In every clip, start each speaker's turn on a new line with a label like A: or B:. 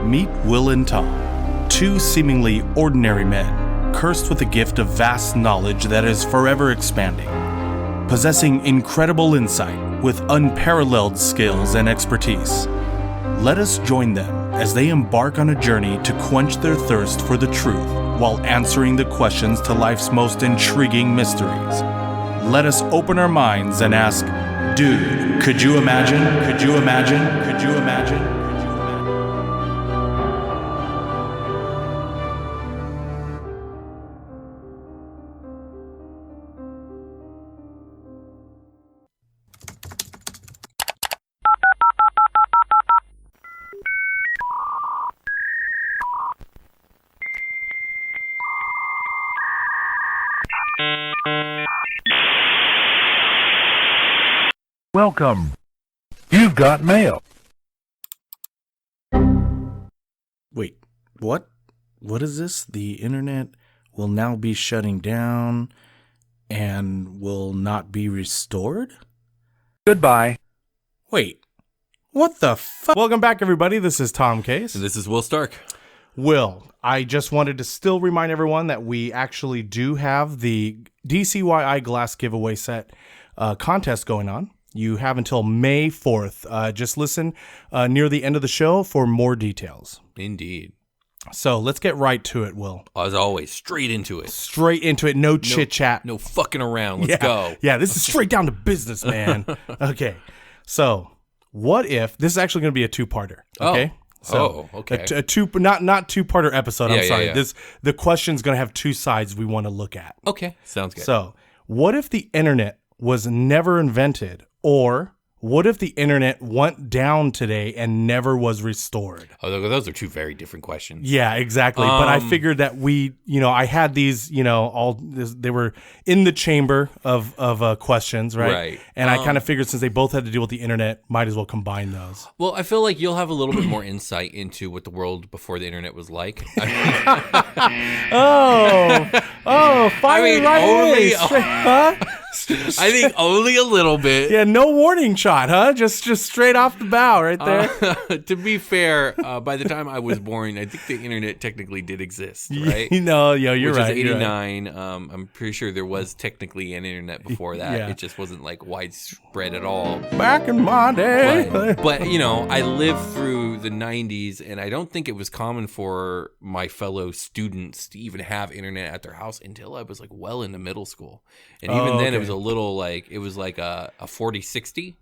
A: Meet Will and Tom, two seemingly ordinary men, cursed with a gift of vast knowledge that is forever expanding. Possessing incredible insight with unparalleled skills and expertise. Let us join them as they embark on a journey to quench their thirst for the truth while answering the questions to life's most intriguing mysteries. Let us open our minds and ask, dude, could you imagine? Could you imagine? Could you imagine?
B: Welcome. You've got mail.
A: Wait, what? What is this? The internet will now be shutting down and will not be restored?
B: Goodbye.
A: Wait, what the fuck? Welcome back, everybody. This is Tom Case.
C: And this is Will Stark.
A: Will, I just wanted to still remind everyone that we actually do have the DCYI glass giveaway set contest going on. You have until May 4th. Just listen near the end of the show for more details.
C: Indeed.
A: So let's get right to it, Will.
C: As always, straight into it.
A: Straight into it. No chit-chat.
C: No fucking around. Let's go.
A: Yeah, this is straight down to business, man. Okay. So what if, this is actually going to be a two-parter, okay?
C: Okay.
A: Not two-parter episode, I'm sorry.
C: Yeah.
A: The question's going to have two sides we want to look at.
C: Okay, sounds good.
A: So what if the internet was never invented? Or what if the internet went down today and never was restored?
C: Oh, those are two very different questions.
A: Yeah, exactly. But I figured that I had these, they were in the chamber of questions, right?
C: Right.
A: And I kind of figured since they both had to deal with the internet, might as well combine those.
C: Well, I feel like you'll have a little bit more insight into what the world before the internet was like. I think only a little bit.
A: Yeah, no warning shot, huh? Just straight off the bow right there.
C: To be fair, by the time I was born, I think the internet technically did exist, right?
A: You're right.
C: Which is 89. I'm pretty sure there was technically an internet before that.
A: Yeah.
C: It just wasn't like widespread at all.
A: Back in my day.
C: But I lived through the 90s, and I don't think it was common for my fellow students to even have internet at their house until I was like well into middle school. And even then, it was a little like a 40-60.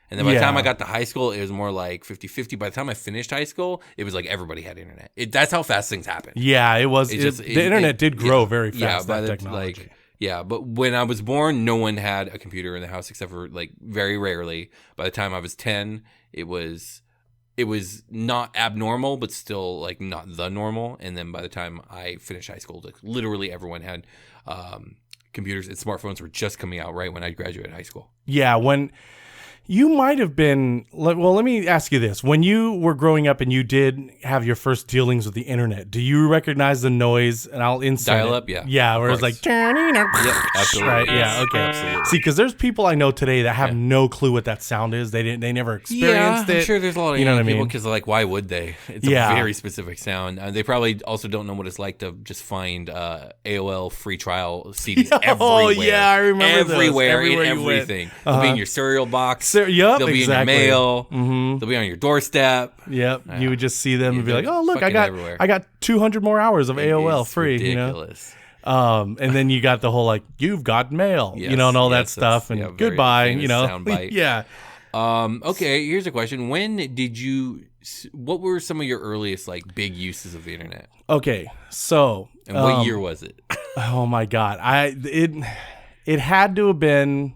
C: And then by the time I got to high school, it was more like 50-50. By the time I finished high school, it was like everybody had internet. That's how fast things happen.
A: Yeah, it was. The internet did grow very fast,
C: yeah,
A: that technology.
C: But when I was born, no one had a computer in the house except for like very rarely. By the time I was 10, it was not abnormal, but still like not the normal. And then by the time I finished high school, like literally everyone had computers, and smartphones were just coming out right when I graduated high school.
A: Yeah, when you might have been, well, let me ask you this. When you were growing up and you did have your first dealings with the internet, do you recognize the noise? And I'll insert
C: dial-up, yeah.
A: Yeah, where it's like,
C: yep, absolutely.
A: Right, yeah, okay.
C: Absolutely.
A: See, because there's people I know today that have no clue what that sound is. They never experienced it.
C: I'm sure there's a lot of
A: young
C: people because like, why would they? It's a very specific sound. They probably also don't know what it's like to just find AOL free trial CDs everywhere.
A: Oh, yeah, I remember
C: everywhere
A: those.
C: in everything. They'll be in your cereal box.
A: Yep,
C: they'll be in your mail. Mm-hmm. They'll be on your doorstep.
A: Yep, you would just see them and be like, "Oh, look, I got 200 more hours of AOL free."
C: Ridiculous.
A: And then you got the whole like, "You've got mail," and all that stuff, and goodbye,
C: soundbite.
A: Yeah.
C: Okay, here's a question: what were some of your earliest like big uses of the internet?
A: Okay, so
C: and what year was it?
A: Oh my God, it had to have been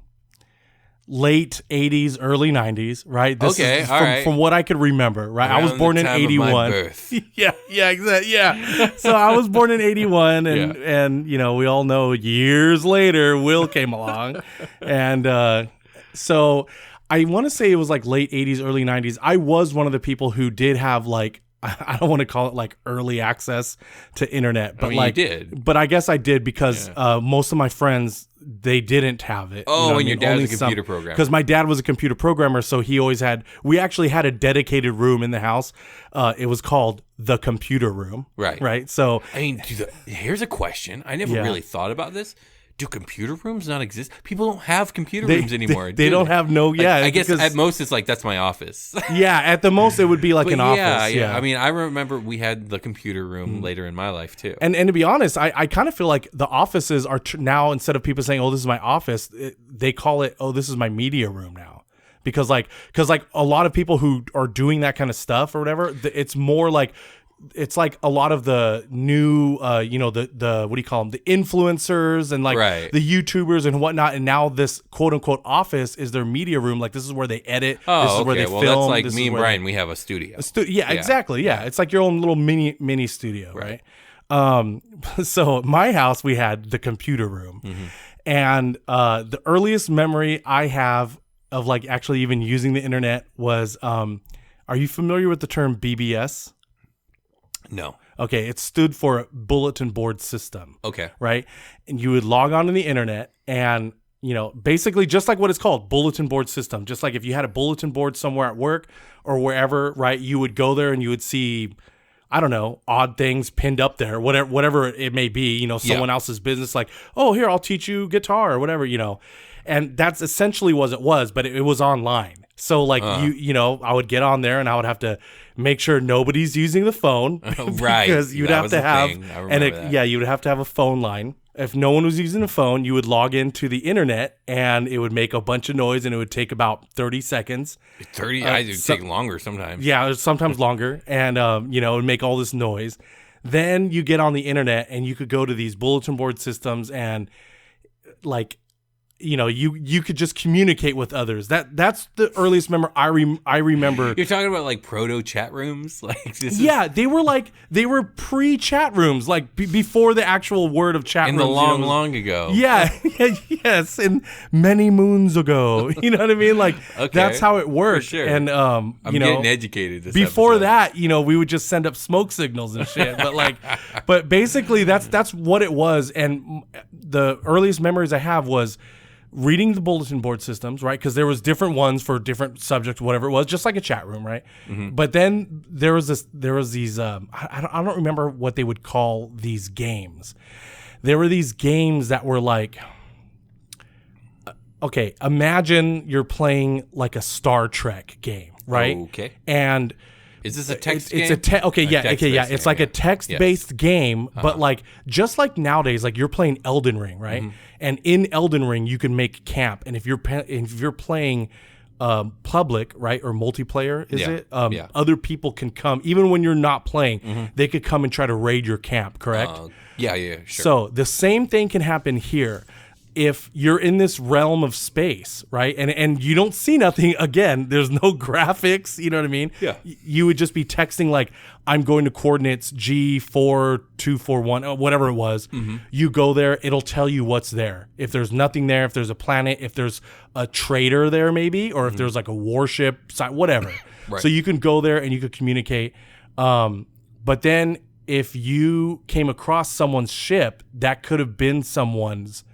A: late 80s, early 90s, right? This is from what I could remember, right?
C: Around
A: I was born in 81.
C: Of my birth.
A: Yeah, exactly. Yeah. So I was born in 81 and we all know years later Will came along. And so I want to say it was like late 80s, early 90s. I was one of the people who did have like I don't want to call it like early access to internet, but
C: you did.
A: But I guess I did because most of my friends, they didn't have it.
C: Oh, and your dad was a computer programmer.
A: Because my dad was a computer programmer, so he always had. We actually had a dedicated room in the house. It was called the computer room. Right. So
C: I mean, here's a question. I never really thought about this. Do computer rooms not exist? People don't have computer rooms anymore.
A: They don't have no.
C: Like, I guess at most it's like that's my office.
A: Yeah, at the most it would be like an office.
C: Yeah. I mean, I remember we had the computer room later in my life too.
A: And to be honest, I kind of feel like the offices are now, instead of people saying, "Oh, this is my office," they call it, "Oh, this is my media room" now. Because a lot of people who are doing that kind of stuff or whatever, it's more like. It's like a lot of the new, the what do you call them? The influencers and like the YouTubers and whatnot. And now this quote unquote office is their media room. Like this is where they edit.
C: Oh,
A: this is where they film.
C: That's like me and Brian. We have a studio.
A: Exactly. Yeah. It's like your own little mini studio. Right. So at my house, we had the computer room. And the earliest memory I have of like actually even using the internet was, are you familiar with the term BBS?
C: No.
A: Okay, it stood for bulletin board system.
C: Okay.
A: Right? And you would log on to the internet and, basically just like what it's called, bulletin board system. Just like if you had a bulletin board somewhere at work or wherever, right, you would go there and you would see, I don't know, odd things pinned up there, whatever it may be, someone else's business, like, oh, here, I'll teach you guitar or whatever, And that's essentially what it was, but it was online. So like I would get on there and I would have to make sure nobody's using the phone, because you'd have to have, you would have to have a phone line. If no one was using the phone, you would log into the internet and it would make a bunch of noise and it would take about 30 seconds.
C: It would take longer sometimes.
A: Yeah, sometimes longer, and it would make all this noise. Then you get on the internet and you could go to these bulletin board systems and like. You could just communicate with others. That's the earliest memory I remember.
C: You're talking about like proto chat rooms, like this.
A: Yeah, they were pre chat rooms, like before the actual word of chat rooms.
C: In the long ago.
A: Yeah, yes, and many moons ago. You know what I mean? Like that's how it worked.
C: For sure.
A: And
C: I'm getting educated. This
A: before
C: episode.
A: that, we would just send up smoke signals and shit. But basically, that's what it was. And the earliest memories I have was reading the bulletin board systems, right? Because there was different ones for different subjects, whatever it was, just like a chat room, right? But then there was these, I don't remember what they would call these games. There were these games that were like, okay, imagine you're playing like a Star Trek game, right?
C: Okay.
A: And
C: is this a text game?
A: It's It's like a text-based game, but like just like nowadays, like you're playing Elden Ring, right? And in Elden Ring, you can make camp, and if you're playing public, right, or multiplayer, other people can come, even when you're not playing, they could come and try to raid your camp, correct?
C: Sure.
A: So the same thing can happen here. If you're in this realm of space, right, and you don't see nothing, again, there's no graphics, you know what I mean?
C: Yeah.
A: You would just be texting like, I'm going to coordinates G4241, whatever it was. You go there, it'll tell you what's there. If there's nothing there, if there's a planet, if there's a trader there maybe, or if there's like a warship, whatever. Right. So you can go there and you could communicate. But then if you came across someone's ship, that could have been someone's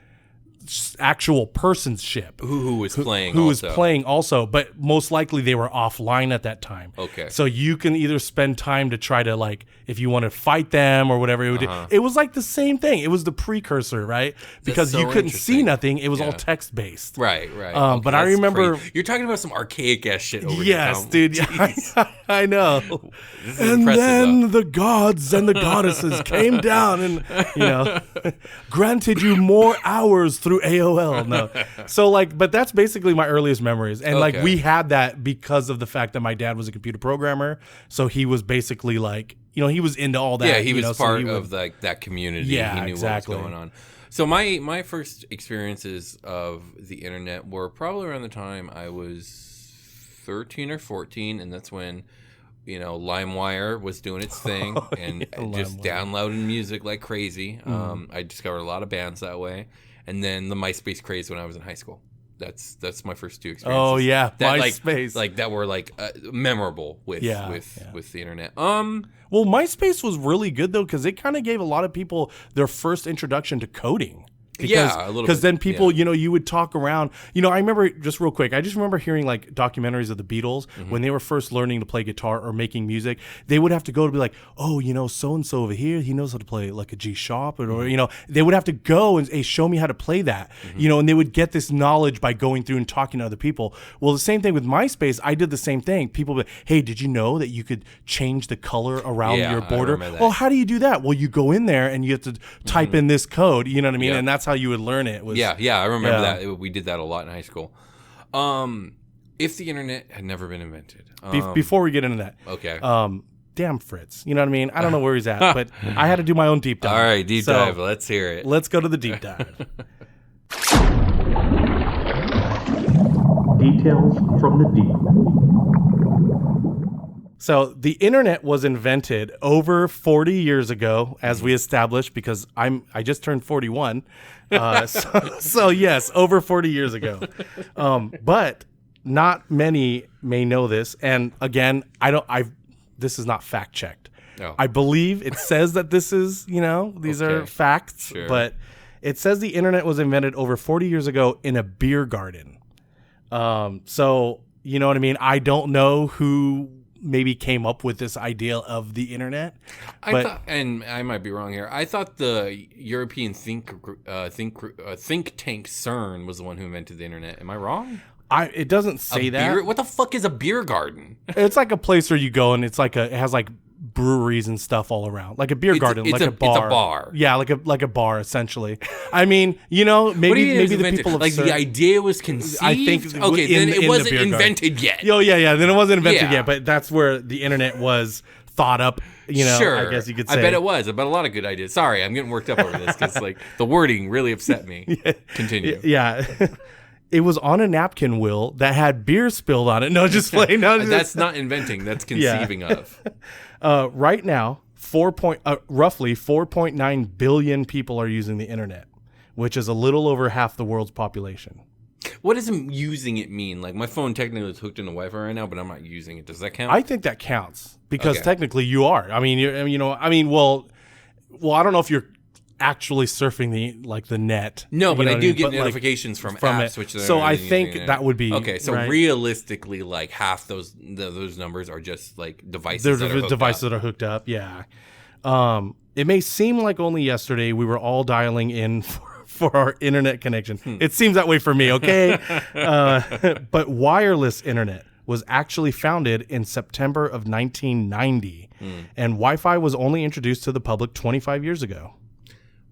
A: actual person's ship
C: who was playing
A: also, but most likely they were offline at that time.
C: Okay.
A: So you can either spend time to try to, like, if you want to fight them or whatever, it was like the same thing. It was the precursor, right? Because you couldn't see nothing. It was all text based.
C: Right.
A: But I remember
C: you're talking about some archaic ass shit over here.
A: Yes, dude. I know. And then the gods and the goddesses came down and granted you more hours through AOL. No. So but that's basically my earliest memories. And like we had that because of the fact that my dad was a computer programmer. So he was basically like, he was into all that.
C: Yeah, he was part of that community.
A: Yeah,
C: he knew
A: exactly.
C: what was going on. So my first experiences of the internet were probably around the time I was 13 or 14, and that's when LimeWire was doing its thing and just downloading music like crazy. I discovered a lot of bands that way. And then the MySpace craze when I was in high school. That's my first two experiences.
A: Oh yeah,
C: that
A: MySpace.
C: that were memorable with the internet.
A: Well, MySpace was really good though because it kind of gave a lot of people their first introduction to coding.
C: A little bit.
A: Because then people, you would talk around. I remember, just real quick, I just remember hearing like documentaries of the Beatles when they were first learning to play guitar or making music. They would have to go to be like, oh, so-and-so over here, he knows how to play like a G sharp. Or they would have to go and, hey, show me how to play that. And they would get this knowledge by going through and talking to other people. Well, the same thing with MySpace, I did the same thing. People would, hey, did you know that you could change the color around your border? Well, how do you do that? Well, you go in there and you have to type in this code, you know what I mean? And that's how you would learn it.
C: I remember that. We did that a lot in high school. If the internet had never been invented.
A: Before we get into that.
C: Okay.
A: Damn Fritz. You know what I mean? I don't know where he's at, but I had to do my own deep dive.
C: All right, deep dive. Let's hear it.
A: Let's go to the deep dive.
D: Details from the deep.
A: So the internet was invented over 40 years ago, as we established, because I just turned 41. So yes, over 40 years ago. But not many may know this. And again, this is not fact checked.
C: Oh.
A: I believe it says that this is, these are facts, but it says the internet was invented over 40 years ago in a beer garden. So you know what I mean? I don't know who maybe came up with this idea of the internet.
C: I thought, and I might be wrong here, I thought the European think tank CERN was the one who invented the internet. Am I wrong?
A: It doesn't say that.
C: What the fuck is a beer garden?
A: It's like a place where you go and it's like it has like breweries and stuff all around, like a beer garden, like a bar.
C: It's a bar.
A: Yeah, like a bar essentially. I mean, maybe the people of
C: the idea was conceived.
A: I think
C: then it wasn't invented yet.
A: Oh yeah, then it wasn't invented yet, but that's where the internet was thought up.
C: Sure.
A: I guess you could say.
C: I bet it was. I bet a lot of good ideas. Sorry, I'm getting worked up over this because like the wording really upset me. Continue.
A: Yeah. It was on a napkin, Will, that had beer spilled on it. No, just playing. No,
C: that's not inventing. That's conceiving of.
A: Right now, roughly 4.9 billion people are using the internet, which is a little over half the world's population.
C: What does using it mean? Like my phone technically is hooked into Wi-Fi right now, but I'm not using it. Does that count?
A: I think that counts because technically you are. I mean, well, I don't know if you're actually surfing the net.
C: No, but I do get notifications from apps. Which
A: so I think that would be
C: okay. So realistically, like half those numbers are just like devices.
A: They're devices that are hooked up. Yeah. It may seem like only yesterday we were all dialing in for our internet connection. It seems that way for me. Okay, but wireless internet was actually founded in September of 1990, and Wi-Fi was only introduced to the public 25 years ago.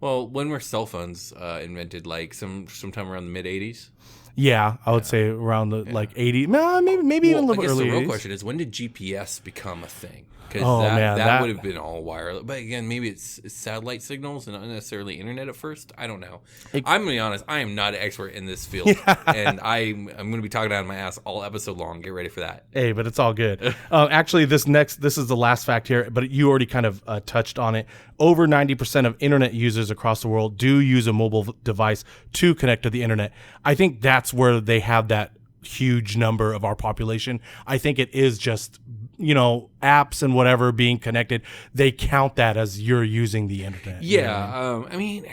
C: Well, when were cell phones invented? Like sometime around the mid 80s?
A: Yeah, I would say around the 80s. Maybe even a little bit earlier.
C: The real question is, when did GPS become a thing? Because that would have been all wireless. But again, maybe it's satellite signals and not necessarily internet at first. I don't know. I'm going to be honest. I am not an expert in this field. And I'm going to be talking out of my ass all episode long. Get ready for that.
A: Hey, but it's all good. Actually, this is the last fact here, but you already kind of touched on it. Over 90% of internet users across the world do use a mobile device to connect to the internet. I think that's where they have that huge number of our population. I think it is just, apps and whatever being connected. They count that as you're using the internet.
C: Yeah. I mean,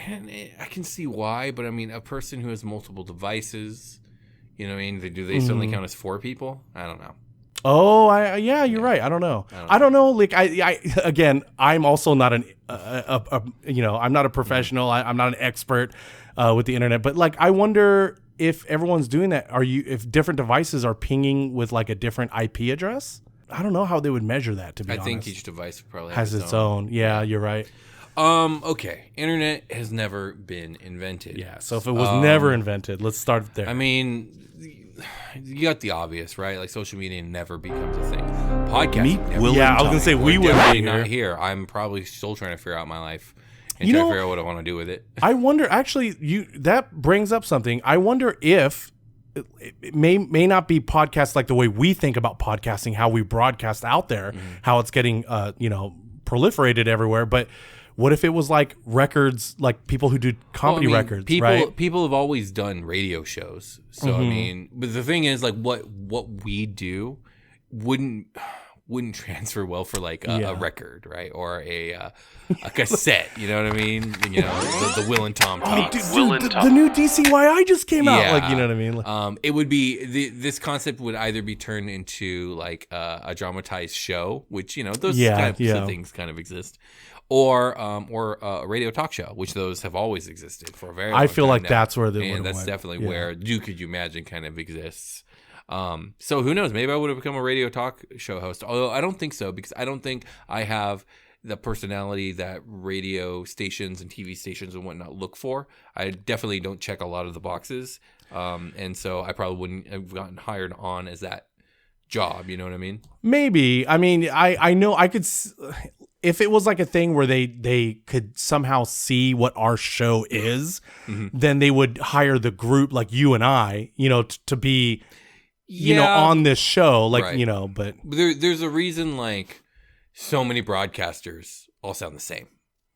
C: I can see why, but I mean, a person who has multiple devices, do they suddenly count as 4 people? I don't know.
A: Oh, you're right. I don't know. I don't know. Like, again, I'm also not I'm not a professional. I'm not an expert with the internet. But like, I wonder if everyone's doing that. If different devices are pinging with like a different IP address? I don't know how they would measure that. To be honest,
C: I think each device probably
A: has its own. Yeah, you're right.
C: Okay. Internet has never been invented.
A: Yeah. So if it was never invented, let's start there.
C: I mean, you got the obvious, right? Like social media never becomes a thing. Podcast.
A: I was gonna say we would be
C: not here. I'm probably still trying to figure out my life and try to figure out what I want to do with it.
A: I wonder. Actually, that brings up something. I wonder if it may not be podcasts like the way we think about podcasting, how we broadcast out there, how it's getting proliferated everywhere. But What if it was like records, like people who do comedy records, right?
C: People have always done radio shows. So, I mean, but the thing is, like, what we do wouldn't transfer well for like a record, right? Or a cassette, you know what I mean? You know, the Will and Tom Talks.
A: The new DCYI just came out, like, you know what I mean? Like,
C: it would be this concept would either be turned into like a dramatized show, which, you know, those kinds of things kind of exist, or a radio talk show, which those have always existed for a very long time.
A: I feel like
C: now.
A: that's where they
C: and that's definitely where Could You Imagine kind of exists. So who knows? Maybe I would have become a radio talk show host. Although I don't think so, because I don't think I have the personality that radio stations and TV stations and whatnot look for. I definitely don't check a lot of the boxes. And so I probably wouldn't have gotten hired on as that job. You know what I mean?
A: Maybe. I mean, I know I could, if it was like a thing where they could somehow see what our show is, then they would hire the group like you and I, you know, to be, you know, on this show, like,
C: right.
A: You know, but
C: there's a reason, like, so many broadcasters all sound the same,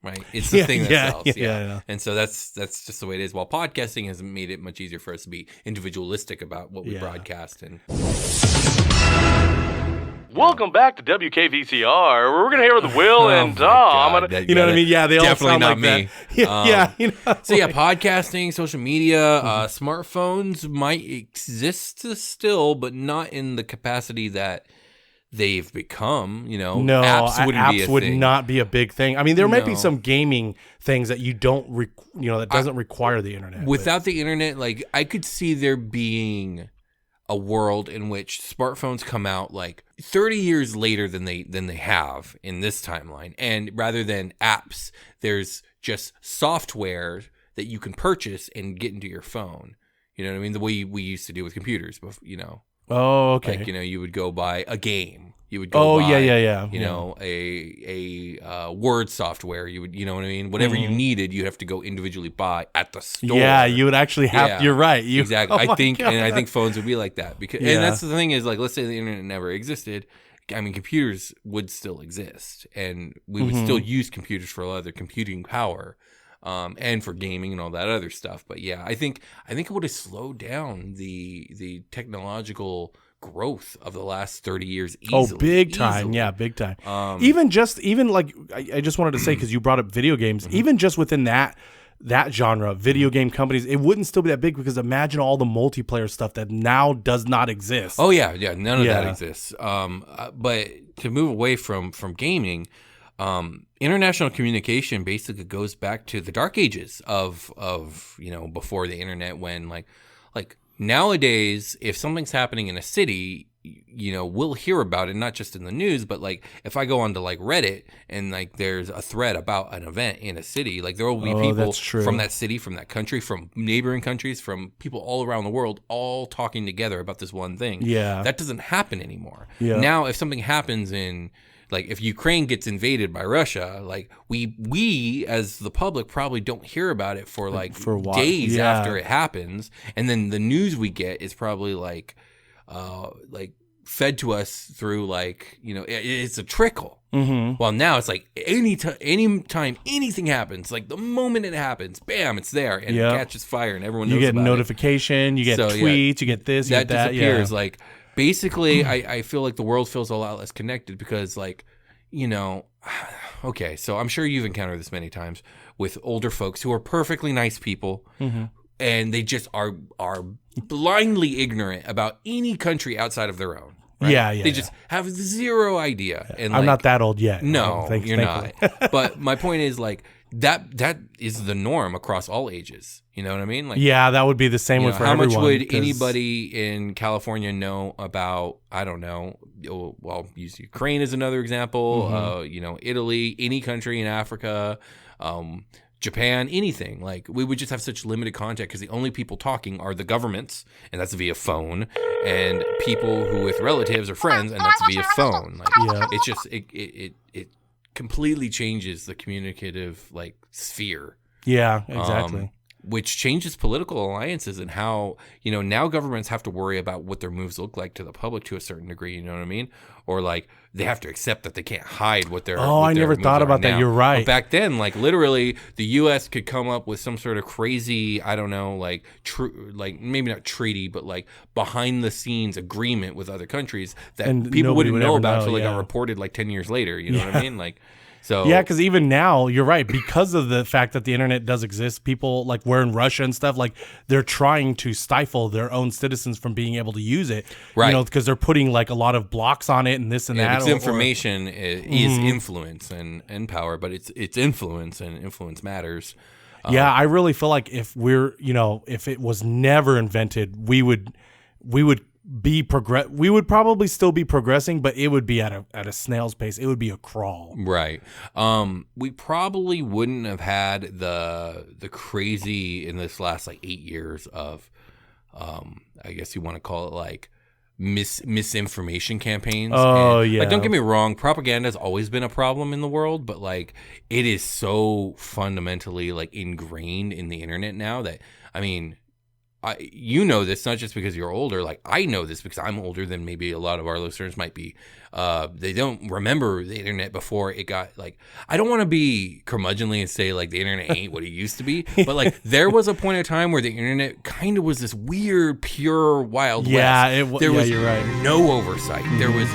C: right? It's the thing that sells. Yeah. And so that's just the way it is. While podcasting has made it much easier for us to be individualistic about what we broadcast. And
E: welcome back to WKVCR. We're going to hear with Will and Tom.
A: You know what I mean? Yeah, they all sound like
C: me.
A: That. You know.
C: So yeah, podcasting, social media, smartphones might exist still, but not in the capacity that they've become. You know,
A: no,
C: apps
A: would not be a big thing. I mean, there might be some gaming things that you don't, that doesn't require the internet.
C: Without the internet, like, I could see there being a world in which smartphones come out like 30 years later than they have in this timeline, and rather than apps, there's just software that you can purchase and get into your phone. You know what I mean? The way we used to do with computers, you know.
A: Oh, okay.
C: Like, you know, you would go buy a game. You would go buy, you know, a word software. You would, you know what I mean? Whatever you needed, you'd have to go individually buy at the store.
A: Yeah, you would actually have. Yeah. You're right.
C: Exactly. I think phones would be like that because, and that's the thing is, like, let's say the internet never existed. I mean, computers would still exist, and we would still use computers for a lot of their computing power, and for gaming and all that other stuff. But yeah, I think it would have slowed down the technological growth of the last 30 years easily.
A: Oh, big time. Yeah, big time. Even like, I just wanted to say, because you brought up video games, even just within that genre, video game companies, it wouldn't still be that big, because imagine all the multiplayer stuff that now does not exist.
C: Oh yeah, none of that exists. But to move away from gaming, international communication basically goes back to the dark ages of you know, before the internet, when like nowadays, if something's happening in a city, you know, we'll hear about it, not just in the news, but like if I go onto like Reddit and like there's a thread about an event in a city, like there will be people from that city, from that country, from neighboring countries, from people all around the world, all talking together about this one thing.
A: Yeah.
C: That doesn't happen anymore.
A: Yeah.
C: Now, if something happens in, like, if Ukraine gets invaded by Russia, like we as the public probably don't hear about it for days after it happens, and then the news we get is probably like fed to us through, like, you know, it's a trickle. Well, now it's like anytime anything happens, like the moment it happens, bam, it's there and it catches fire and everyone knows about it.
A: You get notification, you get tweets, you get this, you get that.
C: Disappears. Like, basically, I feel like the world feels a lot less connected because, like, you know, okay, so I'm sure you've encountered this many times with older folks who are perfectly nice people, and they just are blindly ignorant about any country outside of their own. Right?
A: Yeah.
C: They just have zero idea. And
A: I'm not that old yet.
C: No, you're not. But my point is, like, that is the norm across all ages. You know what I mean? Like,
A: yeah, that would be the same way for everyone.
C: How much would anybody in California know about, I don't know, well, use Ukraine as another example, you know, Italy, any country in Africa, Japan, anything. Like, we would just have such limited contact because the only people talking are the governments, and that's via phone, and people who with relatives or friends, and that's via phone. Like, it's just, it completely changes the communicative, like, sphere.
A: Yeah, exactly.
C: which changes political alliances and how, now governments have to worry about what their moves look like to the public to a certain degree, you know what I mean? Or like they have to accept that they can't hide what their
A: I never thought about that. You're right.
C: But back then, like literally the US could come up with some sort of crazy, I don't know, like maybe not treaty, but like behind the scenes agreement with other countries that people wouldn't know about until it got reported like 10 years later, you know what I mean? Like so
A: yeah, because even now, you're right. Because of the fact that the internet does exist, people like we're in Russia and stuff, like they're trying to stifle their own citizens from being able to use it.
C: Right.
A: Because they're putting like a lot of blocks on it and this and that.
C: Because information is influence and power, but it's influence, and influence matters.
A: Yeah, I really feel like if if it was never invented, we would we would probably still be progressing, but it would be at a snail's pace. It would be a crawl.
C: Right. We probably wouldn't have had the crazy in this last like 8 years of I guess you want to call it like misinformation campaigns.
A: Yeah.
C: Like, don't get me wrong, propaganda has always been a problem in the world, but like it is so fundamentally like ingrained in the internet now that you know this not just because you're older. Like I know this because I'm older than maybe a lot of our listeners might be. They don't remember the internet before it got like. I don't want to be curmudgeonly and say like the internet ain't what it used to be, but like there was a point of time where the internet kind of was this weird, pure Wild West. There was
A: you're right.
C: no oversight. There was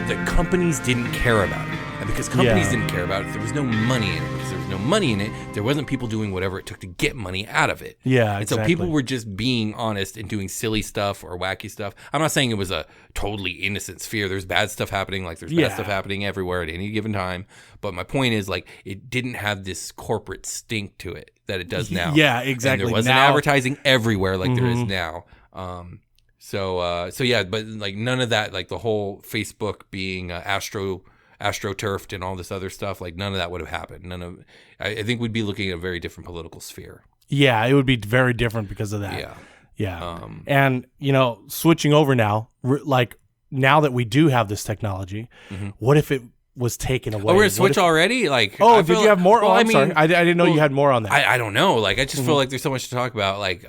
C: the companies didn't care about it. And because companies didn't care about it, there was no money in it. Because there was no money in it, there wasn't people doing whatever it took to get money out of it.
A: Yeah,
C: and so people were just being honest and doing silly stuff or wacky stuff. I'm not saying it was a totally innocent sphere. There's bad stuff happening, like there's bad stuff happening everywhere at any given time. But my point is, like, it didn't have this corporate stink to it that it does now.
A: Yeah, exactly.
C: And there wasn't advertising everywhere like there is now. So yeah, but like none of that, like the whole Facebook being astroturfed and all this other stuff, like none of that would have happened. I think we'd be looking at a very different political sphere.
A: Yeah, it would be very different because of that. Yeah. And switching over now, like now that we do have this technology, what if it was taken away?
C: Oh, we're gonna switch already? Like,
A: did you have more? Well, I'm sorry, I didn't know you had more on that.
C: I don't know. Like, I just feel like there's so much to talk about. Like,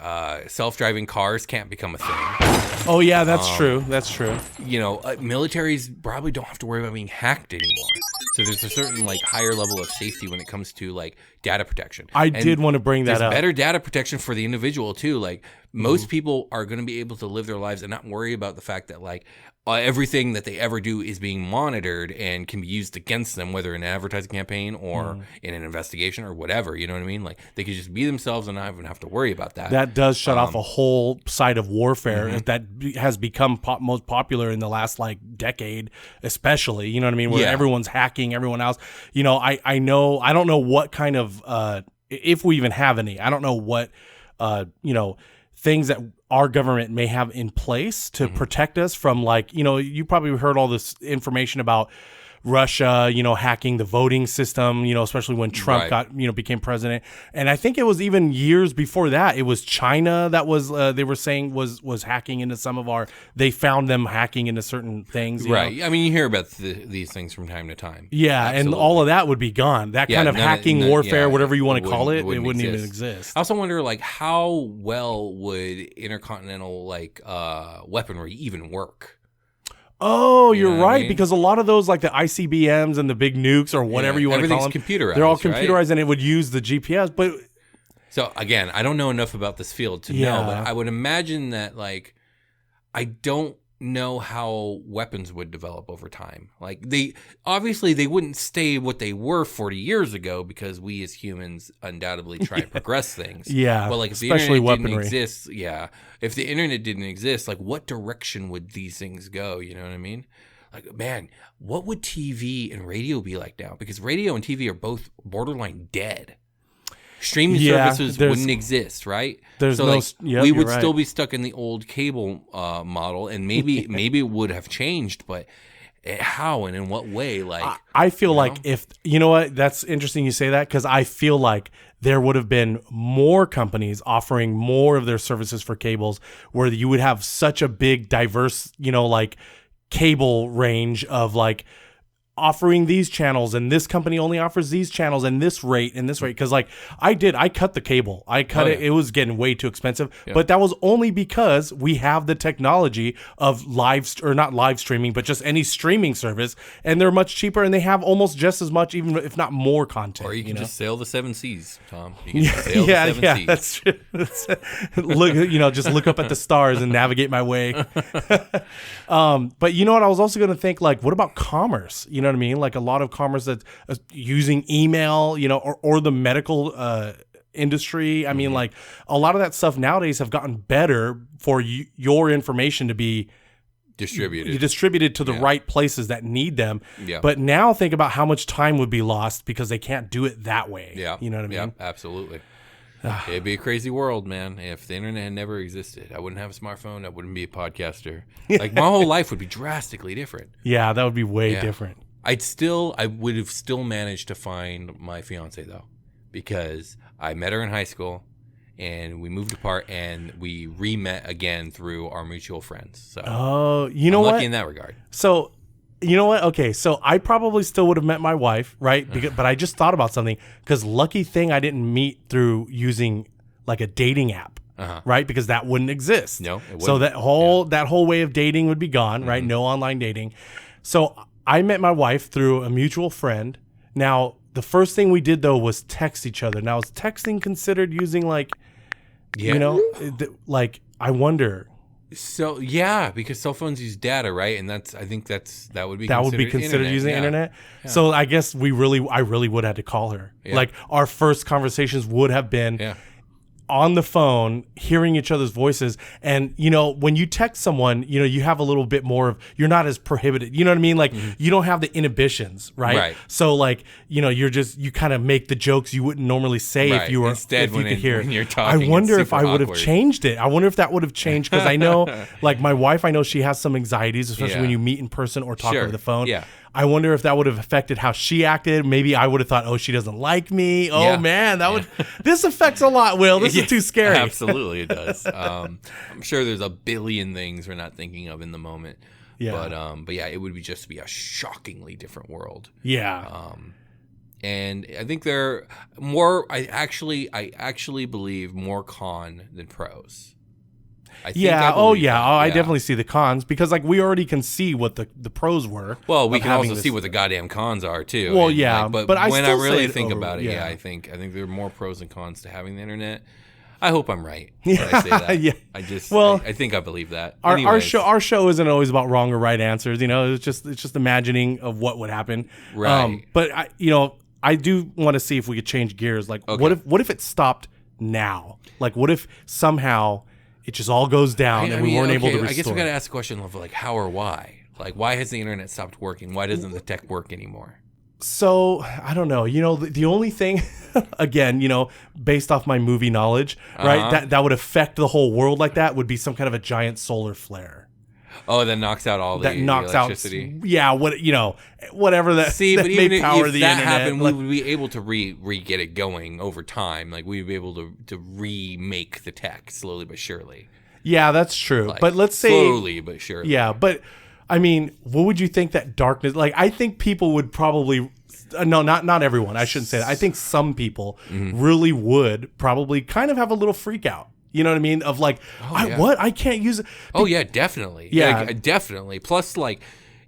C: self-driving cars can't become a thing.
A: Oh yeah, that's true. That's true.
C: Militaries probably don't have to worry about being hacked anymore. So there's a certain like higher level of safety when it comes to like data protection.
A: I did want to bring that up.
C: There's better data protection for the individual too. Like most people are going to be able to live their lives and not worry about the fact that like everything that they ever do is being monitored and can be used against them, whether in an advertising campaign or in an investigation or whatever. You know what I mean? Like they could just be themselves and not even have to worry about that.
A: That does shut off a whole side of warfare that has become most popular in the last like decade, especially. You know what I mean? Where everyone's hacking everyone else. I don't know what kind of if we even have any. I don't know what things that our government may have in place to protect us from, like, you probably heard all this information about Russia, hacking the voting system, especially when Trump became president. And I think it was even years before that, it was China that was, they were saying was hacking into they found them hacking into certain things.
C: Right. I mean, you hear about these things from time to time.
A: Yeah. Absolutely. And all of that would be gone. That kind of hacking warfare, whatever you want to call it, wouldn't even exist.
C: I also wonder, like, how well would intercontinental, like, weaponry even work?
A: Oh, you're right. Because a lot of those, like the ICBMs and the big nukes or whatever you want to call them,
C: computerized.
A: They're all computerized, and it would use the GPS. But
C: so again, I don't know enough about this field to know, but I would imagine that, like, I don't know how weapons would develop over time. Like they wouldn't stay what they were 40 years ago because we as humans undoubtedly try and progress things.
A: Yeah.
C: But like if the
A: especially
C: internet
A: weaponry.
C: didn't exist, if the internet didn't exist, like what direction would these things go? You know what I mean? Like, man, what would TV and radio be like now? Because radio and TV are both borderline dead. Streaming services wouldn't exist, right? We would still be stuck in the old cable model, and maybe it would have changed, but how and in what way? Like,
A: I feel like if you know what, that's interesting you say that, because I feel like there would have been more companies offering more of their services for cables, where you would have such a big, diverse, like cable range of like offering these channels, and this company only offers these channels and this rate and this rate. Because like I cut the cable. I cut it. It was getting way too expensive. Yeah. But that was only because we have the technology of not live streaming, but just any streaming service, and they're much cheaper, and they have almost just as much, even if not more content.
C: Or you can just sail the 7 seas, Tom. You can just sail the 7 seas.
A: That's true. Just look up at the stars and navigate my way. But you know what? I was also going to think, like, what about commerce? You know what I mean? Like a lot of commerce that's using email, or the medical industry. I mean, like a lot of that stuff nowadays have gotten better for your information to be distributed to the right places that need them. Yeah. But now think about how much time would be lost because they can't do it that way.
C: Yeah.
A: You know what I mean?
C: Yeah, absolutely. It'd be a crazy world, man. If the internet had never existed, I wouldn't have a smartphone. I wouldn't be a podcaster. Like my whole life would be drastically different.
A: Yeah, that would be way different.
C: I would have still managed to find my fiance though, because I met her in high school, and we moved apart, and we re-met again through our mutual friends. So, I'm lucky in that regard.
A: So, you know what? Okay, so I probably still would have met my wife, right? But I just thought about something, because lucky thing I didn't meet through using like a dating app, right? Because that wouldn't exist.
C: No, it wouldn't.
A: So that whole way of dating would be gone, right? No online dating. So I met my wife through a mutual friend. Now, the first thing we did though was text each other. Now, is texting considered using like, like I wonder.
C: So because cell phones use data, right? And that would be
A: considered using internet. Yeah. So I guess I really would have to call her. Yeah. Like our first conversations would have been on the phone, hearing each other's voices. And when you text someone, you have a little bit more of, you're not as prohibited. You know what I mean? Like you don't have the inhibitions, right? Right. So like, you kind of make the jokes you wouldn't normally say if you were
C: instead when you're
A: I
C: talking.
A: wonder if I would have changed it. I wonder if that would have changed, because I know, like my wife, I know she has some anxieties, especially when you meet in person or talk over the phone. Yeah. I wonder if that would have affected how she acted. Maybe I would have thought, she doesn't like me. Oh man, this affects a lot, Will. This is too scary.
C: Absolutely, it does. I'm sure there's a billion things we're not thinking of in the moment. Yeah. But yeah, it would just be a shockingly different world.
A: Yeah.
C: And I think they're more. I actually believe more con than pros. I definitely see the cons, because like we already can see what the pros were. Well, we can also see what the goddamn cons are too.
A: Well,
C: but when I really think about it, I think there are more pros and cons to having the internet. I hope I'm right when I say that. I think I believe that.
A: Our show isn't always about wrong or right answers. It's just imagining of what would happen.
C: Right.
A: But I do want to see if we could change gears. Like, what if it stopped now? Like, what if somehow it just all goes down and we weren't able to restore?
C: I guess we got to ask the question of like how or why. Like, why has the internet stopped working? Why doesn't the tech work anymore?
A: So I don't know. The only thing, again, based off my movie knowledge, right, that would affect the whole world like that would be some kind of a giant solar flare.
C: Oh, that knocks out all the electricity.
A: Whatever that.
C: See,
A: that
C: but even
A: power
C: if
A: the
C: that
A: internet,
C: happened, we would be able to re-get it going over time. Like we'd be able to remake the tech slowly but surely.
A: Yeah, that's true.
C: Like,
A: but let's say
C: slowly but surely.
A: Yeah, but I mean, what would you think that darkness? Like, I think people would probably. No, not everyone. I shouldn't say that. I think some people really would probably kind of have a little freak out. You know what I mean? Of like, what? I can't use it.
C: Oh, yeah, definitely.
A: Yeah.
C: Definitely. Plus, like,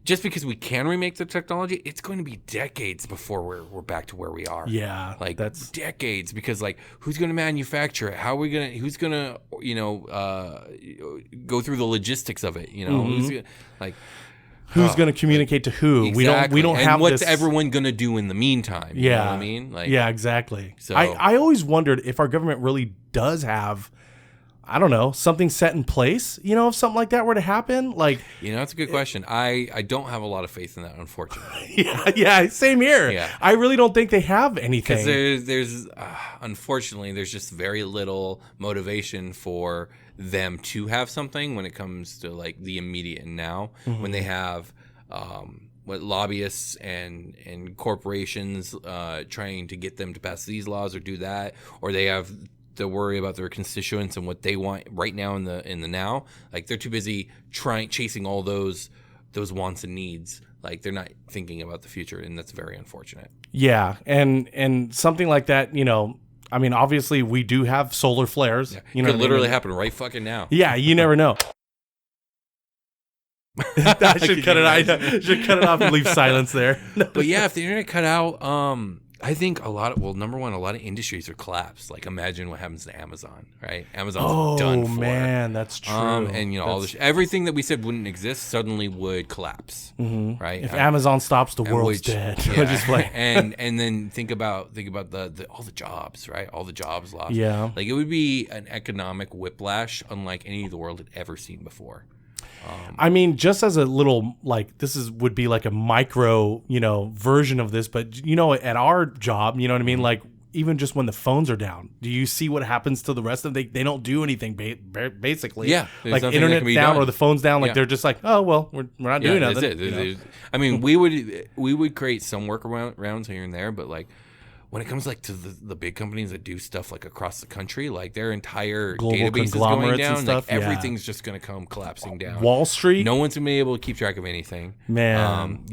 C: just because we can remake the technology, it's going to be decades before we're back to where we are.
A: Yeah.
C: Like, that's decades, because, like, who's going to manufacture it? How are we going to, who's going to, go through the logistics of it? Who's going to, like,
A: who's going to communicate to who?
C: Exactly.
A: We don't have
C: what's
A: this.
C: everyone going to do in the meantime? You know what I mean? Like,
A: yeah, exactly.
C: So
A: I always wondered if our government really does have, I don't know, something set in place, if something like that were to happen. Like,
C: that's a good question. I don't have a lot of faith in that, unfortunately.
A: yeah, same here.
C: Yeah.
A: I really don't think they have anything.
C: Because there's unfortunately, there's just very little motivation for them to have something when it comes to like the immediate and now, when they have lobbyists and corporations trying to get them to pass these laws or do that, or they have to worry about their constituents and what they want right now in the now. Like they're too busy chasing all those wants and needs. Like they're not thinking about the future, and that's very unfortunate.
A: Yeah, and something like that, I mean, obviously we do have solar flares.
C: Yeah.
A: You know,
C: could literally happen right fucking now.
A: Yeah, you never know. I should cut it. I should cut it off and leave silence there.
C: But yeah, if the internet cut out, I think number one, a lot of industries are collapsed. Like imagine what happens to Amazon, right? Amazon's done for.
A: Oh man, that's true.
C: And all this, everything that we said wouldn't exist suddenly would collapse, right?
A: If Amazon stops, the world's dead.
C: Yeah.
A: Just like
C: and then think about the all the jobs, right? All the jobs lost.
A: Yeah.
C: Like it would be an economic whiplash unlike any the world had ever seen before.
A: I mean, just as a little, like, would be like a micro, version of this, but at our job, you know what I mean? Like, even just when the phones are down, do you see what happens to the rest of them? They don't do anything basically.
C: Yeah.
A: Like internet down or the phone's down, like they're just like, oh, well, we're not doing nothing.
C: That's it. I mean, we would create some workarounds here and there, but like, when it comes like to the big companies that do stuff like across the country, like their entire
A: Global
C: database is going
A: conglomerates
C: down,
A: and stuff,
C: like everything's just going to come collapsing down.
A: Wall Street,
C: no one's going to be able to keep track of anything.
A: Man,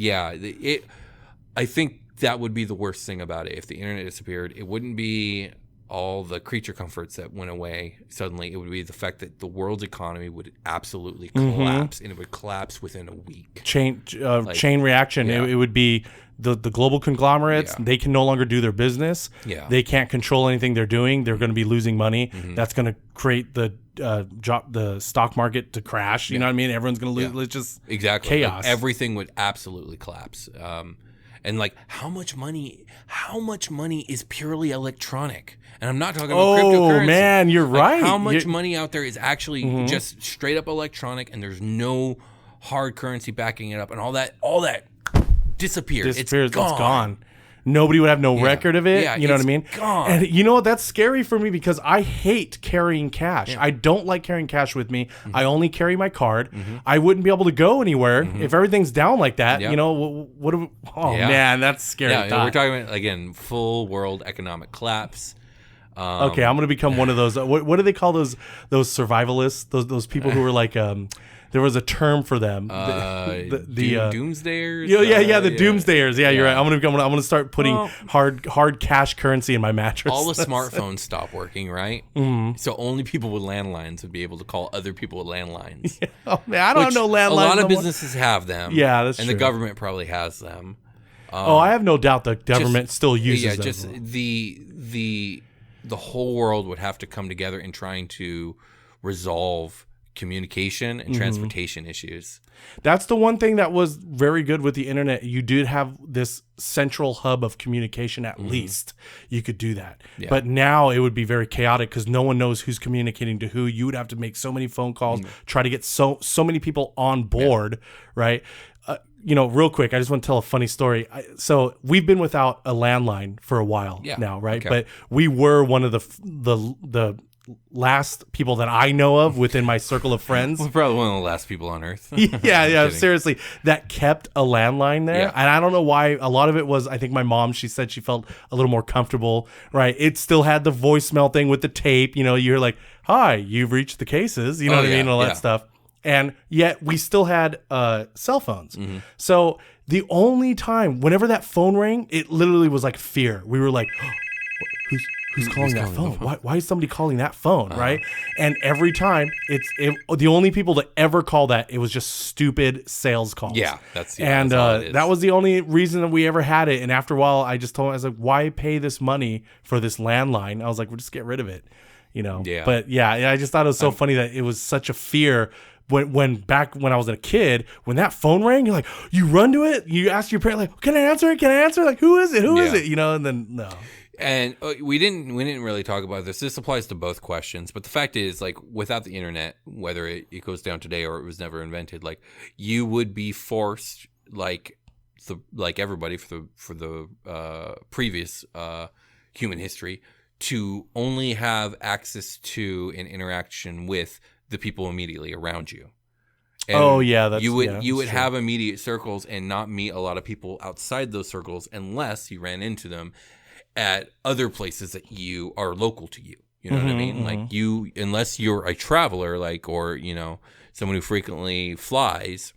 C: I think that would be the worst thing about it. If the internet disappeared, it wouldn't be all the creature comforts that went away suddenly. It would be the fact that the world's economy would absolutely collapse, and it would collapse within a week.
A: Chain reaction.
C: Yeah.
A: It would be the global conglomerates.
C: Yeah.
A: They can no longer do their business.
C: Yeah.
A: They can't control anything they're doing. They're going to be losing money. That's going to create the stock market to crash. You know what I mean? Everyone's going to lose.
C: Yeah.
A: It's just
C: Exactly.
A: chaos.
C: Like, everything would absolutely collapse. And like how much money is purely electronic? And I'm not talking about cryptocurrency.
A: Oh man, you're
C: Like,
A: right.
C: How much money out there is actually just straight up electronic, and there's no hard currency backing it up, and all that disappears. It's gone.
A: Nobody would have no record of it.
C: Yeah,
A: you know what I
C: it's
A: mean?
C: gone.
A: And you know what? That's scary for me because I hate carrying cash. I don't like carrying cash with me. I only carry my card. I wouldn't be able to go anywhere if everything's down like that.
C: Yeah.
A: You know, what do we, man, that's scary.
C: Yeah, we're talking about, again, full world economic collapse.
A: Okay, I'm gonna become one of those. What do they call those survivalists? Those people who are like there was a term for them.
C: Doomsdayers.
A: The doomsdayers. Yeah, you're right. I'm gonna start putting hard cash currency in my mattress.
C: All the smartphones stop working, right? So only people with landlines would be able to call other people with landlines.
A: Yeah. Oh man, I don't know landlines.
C: A lot of
A: no more.
C: businesses have them.
A: Yeah, that's
C: and
A: true.
C: the government probably has them.
A: I have no doubt the government still uses them.
C: Just the whole world would have to come together in trying to resolve communication and transportation issues.
A: That's the one thing that was very good with the internet. You did have this central hub of communication, at least. You could do that. Yeah. But now it would be very chaotic because no one knows who's communicating to who. You would have to make so many phone calls, try to get so many people on board, right? Real quick, I just want to tell a funny story. So we've been without a landline for a while now, right? Okay. But we were one of the last people that I know of within my circle of friends.
C: We're probably one of the last people on Earth.
A: yeah, seriously, that kept a landline there. Yeah. And I don't know why. A lot of it was, I think my mom, she said she felt a little more comfortable, right? It still had the voicemail thing with the tape. You're like, hi, you've reached the cases. You know what I mean? All that stuff. And yet we still had cell phones. So the only time, whenever that phone rang, it literally was like fear. We were like, who's calling that phone? Why is somebody calling that phone, right? And every time, the only people to ever call that, it was just stupid sales calls.
C: Yeah,
A: that's all it is. That was the only reason that we ever had it. And after a while, I just told him, I was like, why pay this money for this landline? I was like, we'll just get rid of it, Yeah. But I just thought it was so funny that it was such a fear. When I was a kid, when that phone rang, you're like, you run to it, you ask your parent, like, can I answer it? Like, who is it? Who is it? And then no.
C: And we didn't really talk about this. This applies to both questions, but the fact is, like, without the internet, whether it goes down today or it was never invented, like, you would be forced, like everybody for the previous human history, to only have access to and interaction with the people immediately around you. And you would have immediate circles and not meet a lot of people outside those circles unless you ran into them at other places that you are local to you. You know what I mean? Like unless you're a traveler, like, or someone who frequently flies,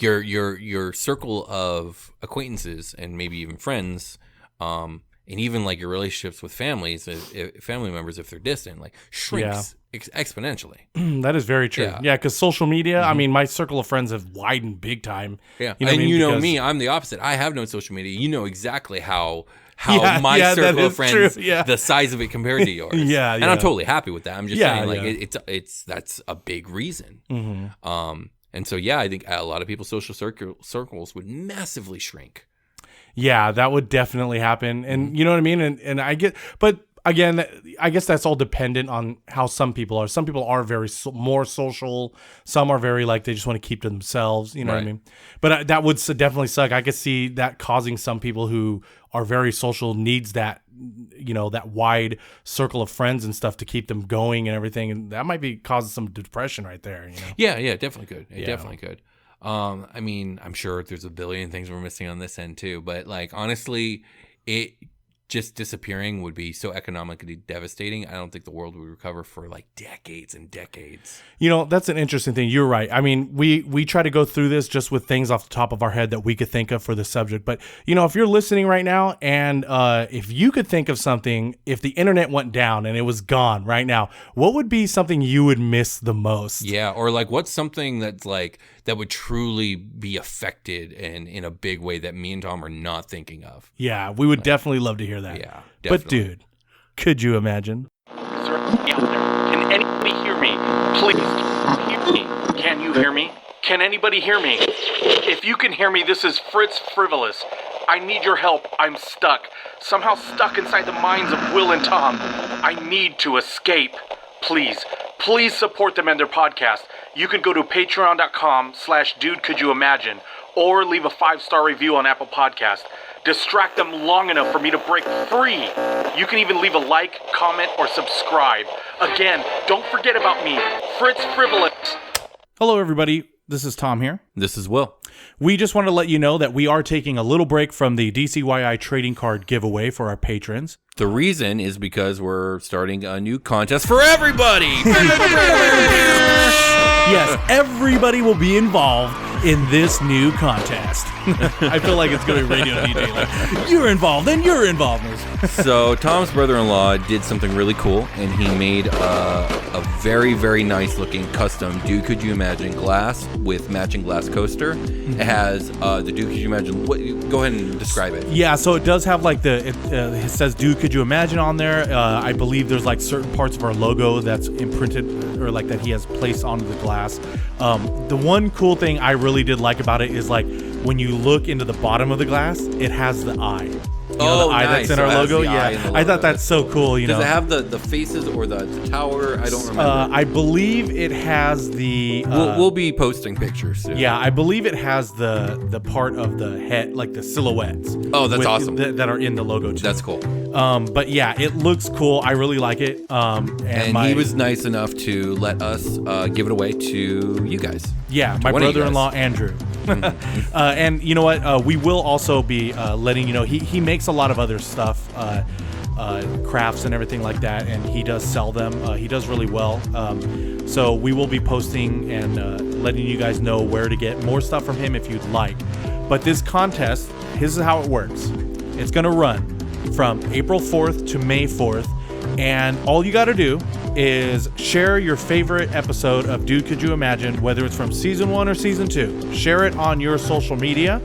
C: your circle of acquaintances and maybe even friends, and even like your relationships with family members, if they're distant, like shrinks exponentially.
A: That is very true. Yeah, because social media, I mean, my circle of friends have widened big time.
C: Yeah,
A: you know
C: and
A: because,
C: me, I'm the opposite. I have no social media. You know exactly how my circle of friends, the size of it compared to yours. And I'm totally happy with that. I'm just saying, like, it's that's a big reason. And so, I think a lot of people's social circles would massively shrink.
A: Yeah, that would definitely happen. And you know what I mean? And I get, but again, I guess that's all dependent on how some people are. Some people are very more social. Some are very like, they just want to keep to themselves. You know what I mean? But that would definitely suck. I could see that causing some people who are very social needs that, that wide circle of friends and stuff to keep them going and everything. And that might be causing some depression right there.
C: Yeah, definitely could. It definitely could. I mean, I'm sure there's a billion things we're missing on this end too, but like, honestly, it just disappearing would be so economically devastating. I don't think the world would recover for like decades and decades.
A: That's an interesting thing. You're right. I mean, we try to go through this just with things off the top of our head that we could think of for the subject. But, if you're listening right now and if you could think of something, if the internet went down and it was gone right now, what would be something you would miss the most?
C: Yeah. Or like, what's something that's like, that would truly be affected and in a big way that me and Tom are not thinking of.
A: Yeah, we would definitely love to hear that.
C: Yeah, definitely.
A: But dude, could you imagine?
E: Can anybody hear me? Please hear me. Can you hear me? Can anybody hear me? If you can hear me, this is Fritz Frivolous. I need your help. I'm stuck. Somehow stuck inside the minds of Will and Tom. I need to escape. Please support them and their podcast. You can go to patreon.com/dudecouldyouimagine or leave a 5-star review on Apple Podcast. Distract them long enough for me to break free. You can even leave a like, comment, or subscribe. Again, don't forget about me, Fritz Frivolous.
A: Hello, everybody. This is Tom here.
C: This is Will.
A: We just want to let you know that we are taking a little break from the DCYI trading card giveaway for our patrons.
C: The reason is because we're starting a new contest for everybody.
A: Yes, everybody will be involved in this new contest. I feel like it's going to be radio DJ. Like, you're involved and you're involved.
C: So Tom's brother-in-law did something really cool, and he made a very, very nice looking custom Dude Could You Imagine glass with matching glass coaster. It has the Dude Could You Imagine. Go ahead and describe it.
A: Yeah, so it does have like it says Dude Could You Imagine on there. I believe there's like certain parts of our logo that's imprinted or like that he has placed onto the glass. The one cool thing I really did like about it is like when you look into the bottom of the glass, it has the eye. The eye
C: nice.
A: That's in our logo. Yeah, I thought that's so cool.
C: Does it have the faces or the tower? I don't remember.
A: I believe it has the.
C: We'll be posting pictures soon.
A: Yeah, I believe it has the part of the head, like the silhouettes.
C: Oh, that's awesome.
A: That are in the logo too.
C: That's cool.
A: But yeah, it looks cool. I really like it.
C: And he was nice enough to let us give it away to you guys.
A: Yeah, my brother-in-law Andrew. And you know what? We will also be letting you know he makes a lot of other stuff, crafts and everything like that, and he does sell them. He does really well. So we will be posting and letting you guys know where to get more stuff from him if you'd like. But this contest, this is how it works. It's going to run from April 4th to May 4th, and all you got to do is share your favorite episode of Dude Could You Imagine, whether it's from season 1 or season 2. Share it on your social media.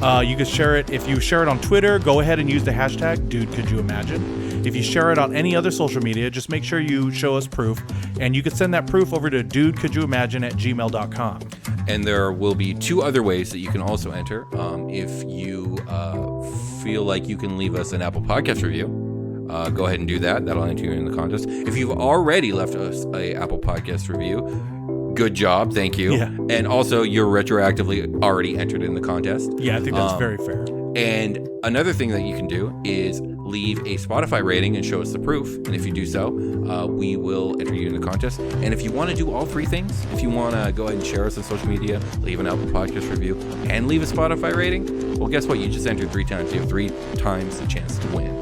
A: You can share it. If you share it on Twitter, go ahead and use the hashtag Dude Could You Imagine. If you share it on any other social media, just make sure you show us proof, and you can send that proof over to dudecouldyoumagine@gmail.com.
C: And there will be 2 other ways that you can also enter. If you feel like you can leave us an Apple Podcast review, go ahead and do that. That'll enter you in the contest. If you've already left us a Apple Podcast review, good job. Thank you.
A: Yeah.
C: And also, you're retroactively already entered in the contest.
A: Yeah, I think that's very fair.
C: And another thing that you can do is leave a Spotify rating and show us the proof. And if you do so, we will enter you in the contest. And if you want to do all 3 things, if you want to go ahead and share us on social media, leave an Apple Podcast review, and leave a Spotify rating, well, guess what? You just entered 3 times. You have 3 times the chance to win.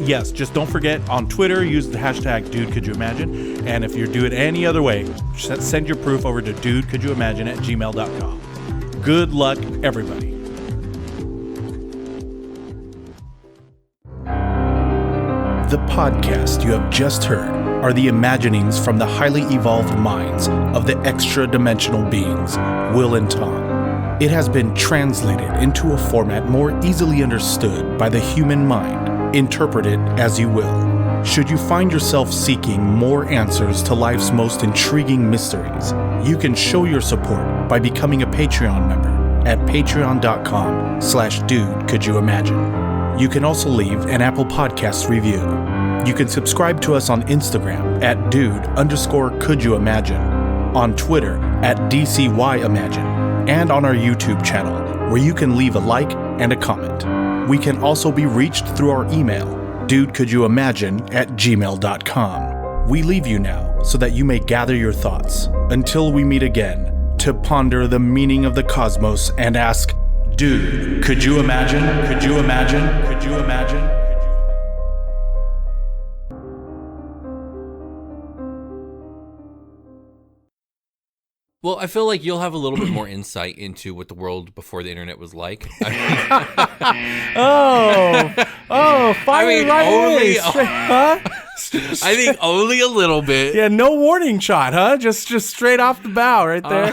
A: Yes, just don't forget on Twitter, use the hashtag Dude Could You Imagine. And if you do it any other way, send your proof over to dudecouldyoumagine@gmail.com. Good luck, everybody. The podcast you have just heard are the imaginings from the highly evolved minds of the extra-dimensional beings, Will and Tom. It has been translated into a format more easily understood by the human mind. Interpret it as you will. Should you find yourself seeking more answers to life's most intriguing mysteries, you can show your support by becoming a Patreon member at patreon.com/dude-could-you-imagine. You can also leave an Apple Podcasts review. You can subscribe to us on Instagram at dude_could-you-imagine, on Twitter at DCYimagine, and on our YouTube channel, where you can leave a like and a comment. We can also be reached through our email, dudecouldyoimagine@gmail.com. We leave you now so that you may gather your thoughts, until we meet again, to ponder the meaning of the cosmos and ask, dude, could you imagine? Could you imagine? Could you imagine?
C: Well, I feel like you'll have a little bit more insight into what the world before the internet was like.
A: Fire
C: only,
A: huh?
C: I think only a little bit.
A: Yeah, no warning shot, huh? Just straight off the bow right there.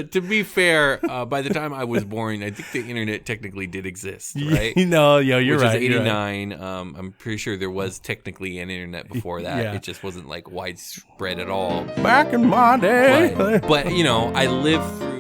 C: To be fair, by the time I was born, I think the internet technically did exist, right?
A: You're
C: Which
A: right.
C: is
A: you're
C: 89. I'm pretty sure there was technically an internet before that.
A: Yeah.
C: It just wasn't like widespread at all.
A: Back in my day.
C: But I lived through